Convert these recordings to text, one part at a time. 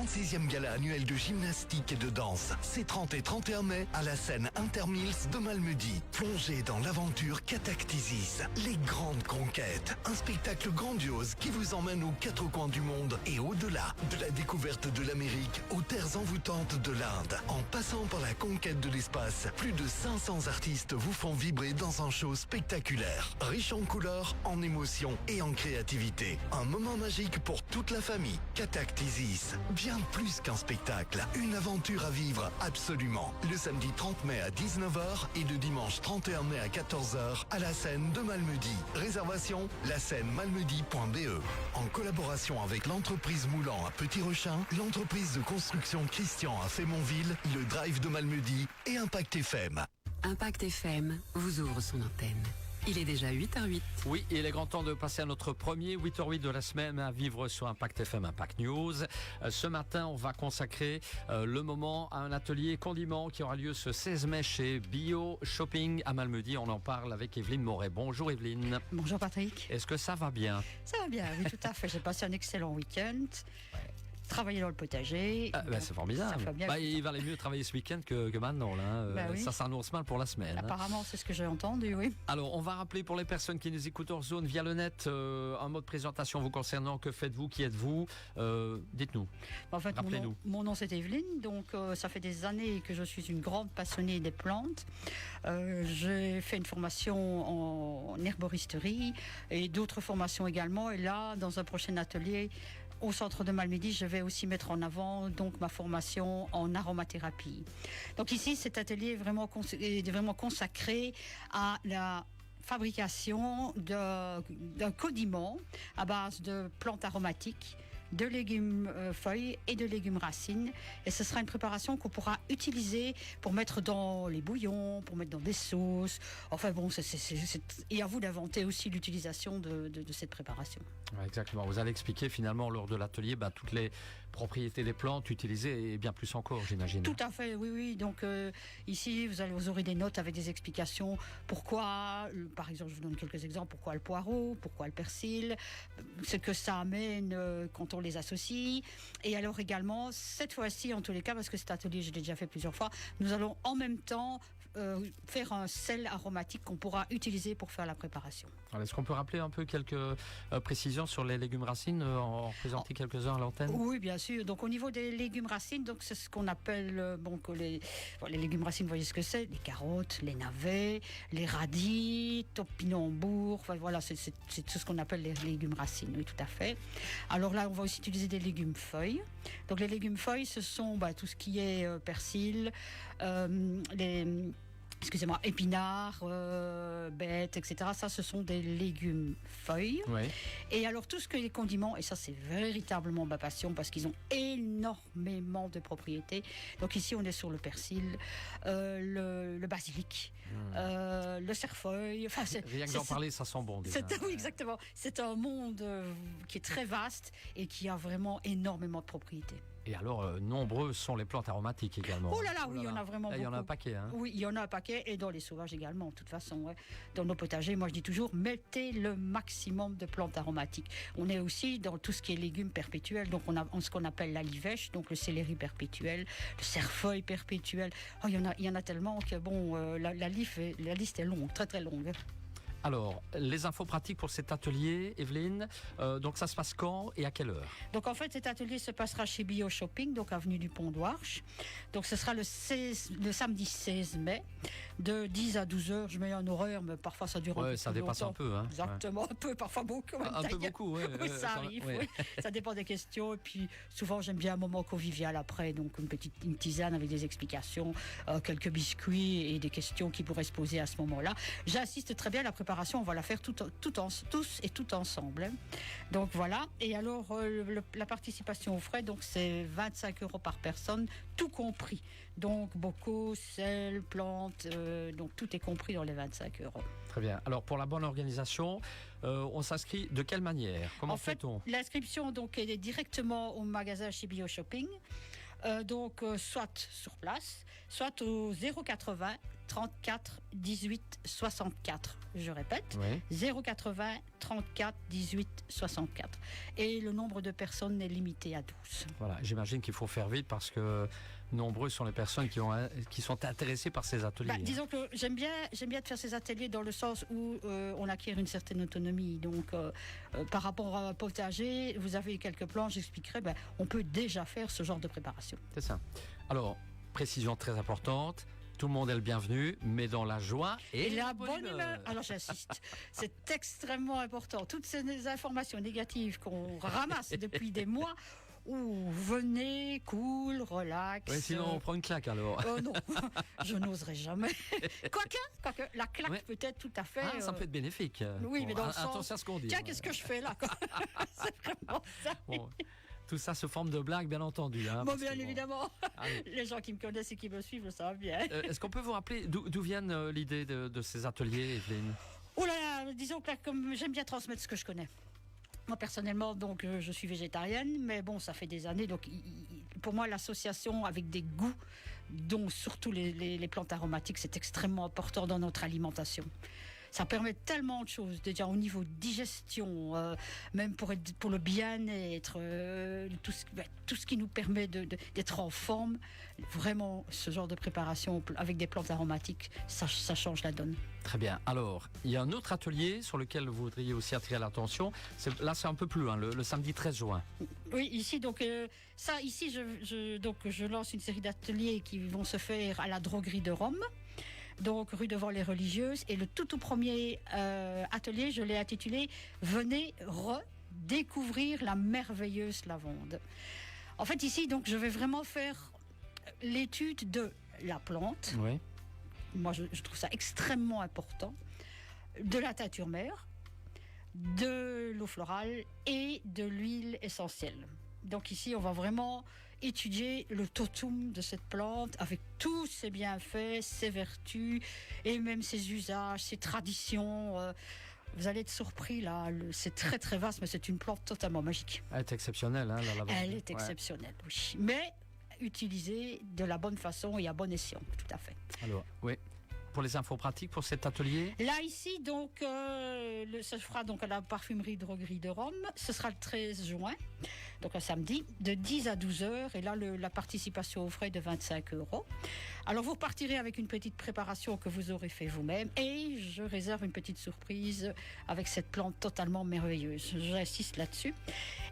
36e gala annuel de gymnastique et de danse. C'est 30 et 31 mai à la scène Intermills de Malmedy. Plongez dans l'aventure Catactisis, les grandes conquêtes. Un spectacle grandiose qui vous emmène aux quatre coins du monde et au-delà. De la découverte de l'Amérique aux terres envoûtantes de l'Inde. En passant par la conquête de l'espace, plus de 500 artistes vous font vibrer dans un show spectaculaire. Riche en couleurs, en émotions et en créativité. Un moment magique pour toute la famille. Catactisis, bien plus qu'un spectacle. Une aventure à vivre absolument. Le samedi 30 mai à 19h et le dimanche 31 mai à 14h à la scène de Malmedy. Réservation, lascènemalmedy.be. En collaboration avec l'entreprise Moulant à Petit-Rechin, l'entreprise de construction Christian à Fémonville, le Drive de Malmedy et Impact FM. Impact FM vous ouvre son antenne. Il est déjà 8h08. Oui, il est grand temps de passer à notre premier 8h08 de la semaine à vivre sur Impact FM, Impact News. Ce matin, on va consacrer le moment à un atelier condiment qui aura lieu ce 16 mai chez Bio Shopping à Malmedy. On en parle avec Evelyne Moret. Bonjour Evelyne. Bonjour Patrick. Est-ce que ça va bien? Ça va bien, oui, tout à fait. J'ai passé un excellent week-end. Travailler dans le potager. C'est formidable. Il valait mieux travailler ce week-end que maintenant. Là. Oui. Ça s'annonce mal pour la semaine. Apparemment, c'est ce que j'ai entendu, oui. Alors, on va rappeler pour les personnes qui nous écoutent hors zone via le net un mot de présentation vous concernant. Que faites-vous? Qui êtes-vous? Dites-nous. En fait, rappelez-nous. Mon nom c'est Evelyne. Donc, ça fait des années que je suis une grande passionnée des plantes. J'ai fait une formation en herboristerie et d'autres formations également. Et là, dans un prochain atelier au centre de Malmedy, je vais aussi mettre en avant donc ma formation en aromathérapie. Donc ici, cet atelier est vraiment consacré à la fabrication d'un condiment à base de plantes aromatiques, de légumes feuilles et de légumes racines. Et ce sera une préparation qu'on pourra utiliser pour mettre dans les bouillons, pour mettre dans des sauces. Enfin bon, et à vous d'inventer aussi l'utilisation de cette préparation. Ouais, exactement. Vous allez expliquer finalement lors de l'atelier toutes les propriétés des plantes utilisées et bien plus encore, j'imagine. Tout à fait, oui. Donc ici, vous aurez des notes avec des explications. Pourquoi, par exemple, je vous donne quelques exemples. Pourquoi le poireau, pourquoi le persil, ce que ça amène quand on les associe. Et alors également, cette fois-ci, en tous les cas, parce que cet atelier, je l'ai déjà fait plusieurs fois, nous allons en même temps faire un sel aromatique qu'on pourra utiliser pour faire la préparation. Alors, est-ce qu'on peut rappeler un peu quelques précisions sur les légumes racines, en présenter quelques-uns à l'antenne? Oui, bien sûr. Donc au niveau des légumes racines, donc c'est ce qu'on appelle les légumes racines, vous voyez ce que c'est, les carottes, les navets, les radis, topinambour, enfin voilà, c'est tout ce qu'on appelle les légumes racines, oui, tout à fait. Alors là, on va aussi utiliser des légumes feuilles. Donc les légumes feuilles, ce sont tout ce qui est persil, épinards, bêtes, etc. Ça, ce sont des légumes feuilles. Oui. Et alors, tout ce que les condiments, et ça, c'est véritablement ma passion parce qu'ils ont énormément de propriétés. Donc ici, on est sur le persil, le basilic, le cerfeuil. Enfin, rien que d'en parler, ça sent bon déjà. Oui, exactement. C'est un monde qui est très vaste et qui a vraiment énormément de propriétés. Et alors, nombreuses sont les plantes aromatiques également. Oh là là, oui, il y en a vraiment beaucoup. Il y en a un paquet. Oui, il y en a un paquet, et dans les sauvages également, de toute façon. Ouais. Dans nos potagers, moi je dis toujours, mettez le maximum de plantes aromatiques. On est aussi dans tout ce qui est légumes perpétuels, donc on a ce qu'on appelle la livèche, donc le céleri perpétuel, le cerfeuil perpétuel. Oh, il y en a tellement que la liste est longue, très très longue. Alors, les infos pratiques pour cet atelier, Evelyne, donc ça se passe quand et à quelle heure? Donc en fait, cet atelier se passera chez Bio Shopping, donc avenue du Pont d'Ouarche. Donc ce sera le samedi 16 mai, de 10 à 12 heures. Je mets un horaire, mais parfois ça dure un peu. Ouais, ça dépasse un peu. Hein. Exactement, un peu, parfois beaucoup. Un peu beaucoup, oui. Oui, ça arrive, oui. Ça dépend des questions. Et puis souvent, j'aime bien un moment convivial après, donc une tisane avec des explications, quelques biscuits et des questions qui pourraient se poser à ce moment-là. J'insiste très bien à la préparation. On va la faire tous et tout ensemble. Hein. Donc voilà. Et alors, la participation aux frais, donc c'est 25 € par personne, tout compris. Donc bocaux, sel, plantes, donc tout est compris dans les 25 €. Très bien. Alors pour la bonne organisation, on s'inscrit de quelle manière? Comment fait-on? L'inscription donc est directement au magasin chez Bio Shopping. Donc soit sur place, soit au 080 34 18 64. Je répète, Oui. 080 34 18 64. Et le nombre de personnes est limité à 12. Voilà, j'imagine qu'il faut faire vite parce que nombreuses sont les personnes qui sont intéressées par ces ateliers. Disons que j'aime bien de faire ces ateliers dans le sens où on acquiert une certaine autonomie. Donc, par rapport à un potager, vous avez quelques plans, j'expliquerai, on peut déjà faire ce genre de préparation. C'est ça. Alors, précision très importante. Tout le monde est le bienvenu, mais dans la joie et la bonne humeur. Alors j'insiste, c'est extrêmement important. Toutes ces informations négatives qu'on ramasse depuis des mois, venez, cool, relax. Oui, sinon on prend une claque alors. Non, je n'oserais jamais. Quoique, la claque peut-être tout à fait. Ça peut être bénéfique. Oui, mais dans le sens. Attention à ce qu'on dit. Tiens, qu'est-ce que je fais là C'est vraiment ça. Bon. Tout ça se forme de blagues, bien entendu. Bien évidemment. Les gens qui me connaissent et qui me suivent le savent bien. Est-ce qu'on peut vous rappeler d'où viennent l'idée de ces ateliers, Evelyne? Oh là là, disons que là, comme j'aime bien transmettre ce que je connais. Moi, personnellement, donc, je suis végétarienne, mais bon, ça fait des années. Donc, pour moi, l'association avec des goûts, dont surtout les plantes aromatiques, c'est extrêmement important dans notre alimentation. Ça permet tellement de choses, déjà au niveau digestion, même pour le bien-être, tout ce qui nous permet d'être en forme. Vraiment, ce genre de préparation avec des plantes aromatiques, ça change la donne. Très bien. Alors, il y a un autre atelier sur lequel vous voudriez aussi attirer l'attention. Là, c'est un peu plus loin, le samedi 13 juin. Oui, ici, donc, je lance une série d'ateliers qui vont se faire à la droguerie de Rome. Donc, rue devant les religieuses. Et le tout premier atelier, je l'ai intitulé « Venez redécouvrir la merveilleuse lavande ». En fait, ici, donc, je vais vraiment faire l'étude de la plante. Oui. Moi, je trouve ça extrêmement important. De la teinture mère, de l'eau florale et de l'huile essentielle. Donc ici, on va vraiment étudier le totum de cette plante avec tous ses bienfaits, ses vertus et même ses usages, ses traditions. Vous allez être surpris là, c'est très très vaste, mais c'est une plante totalement magique. Elle est exceptionnelle, la lavande. Elle est exceptionnelle, oui. Mais utilisée de la bonne façon et à bon escient, tout à fait. Alors, oui. Pour les infos pratiques pour cet atelier? Là, ici, donc, ça se fera donc à la parfumerie droguerie de Rome. Ce sera le 13 juin, donc un samedi, de 10 à 12 heures. Et là, la participation aux frais de 25 €. Alors, vous repartirez avec une petite préparation que vous aurez fait vous-même. Et je réserve une petite surprise avec cette plante totalement merveilleuse. J'insiste là-dessus.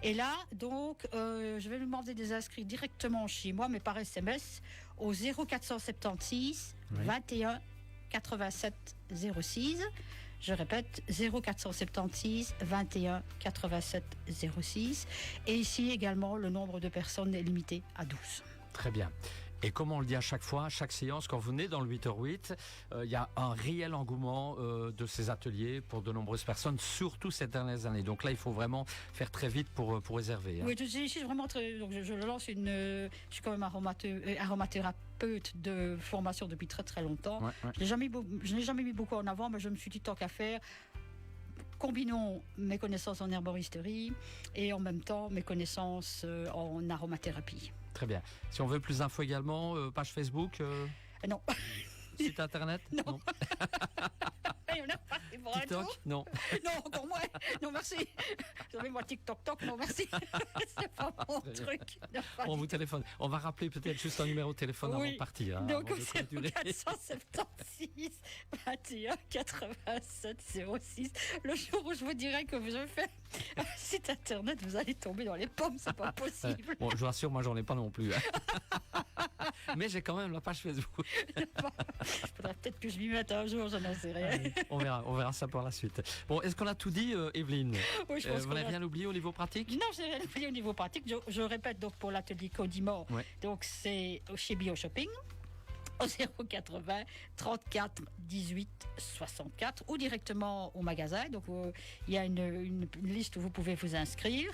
Et là, donc, je vais lui demander des inscrits directement chez moi, mais par SMS, au 0476 21 87 06. Je répète, 0476 21 87 06. Et ici également, le nombre de personnes est limité à 12. Très bien. Et comme on le dit à chaque fois, à chaque séance, quand vous venez dans le 8h08, il y a un réel engouement de ces ateliers pour de nombreuses personnes, surtout ces dernières années. Donc là, il faut vraiment faire très vite pour réserver. Oui, ici, vraiment très. Donc je lance je suis quand même aromathérapeute de formation depuis très très longtemps. Ouais. Je n'ai jamais mis beaucoup en avant, mais je me suis dit tant qu'à faire. Combinons mes connaissances en herboristerie et en même temps mes connaissances en aromathérapie. Très bien. Si on veut plus d'infos également, page Facebook Non. Site internet? Non. Et on est reparti pour un TikTok? tour. Non. Non, encore moins. Non, merci. Vous savez, moi, TikTok, non, merci. C'est pas mon truc. Non, On vous téléphone. On va rappeler peut-être juste un numéro de téléphone avant de partir. Donc, avant c'est de 476 21 87 06. Le jour où je vous dirai que je fais un site internet, vous allez tomber dans les pommes, c'est pas possible. Bon, je vous rassure, moi, j'en ai pas non plus. Mais j'ai quand même la page Facebook. Il faudrait peut-être que je m'y mette un jour, je n'en sais rien. On verra ça par la suite. Bon, est-ce qu'on a tout dit, Evelyne? Oui, je pense vous n'avez rien oublié au niveau pratique? Non, je n'ai rien oublié au niveau pratique. Je répète donc pour l'atelier Codiment. Ouais. Donc c'est chez BioShopping au 080 34 18 64 ou directement au magasin. Donc il y a une liste où vous pouvez vous inscrire.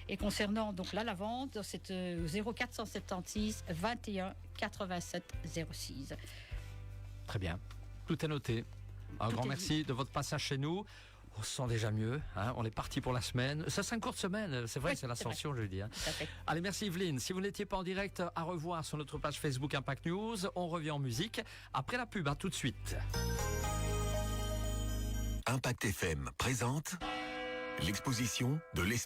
Et concernant donc la lavande, c'est 0476 21 87 06. Très bien. Tout est noté. Un grand merci de votre passage chez nous. On se sent déjà mieux, hein, on est parti pour la semaine. Ça, c'est une courte semaine, c'est vrai, Oui, c'est l'ascension, je dis. Hein. Tout à fait. Allez, merci Evelyne. Si vous n'étiez pas en direct, à revoir sur notre page Facebook Impact News. On revient en musique après la pub, à tout de suite. Impact FM présente l'exposition de l'Est.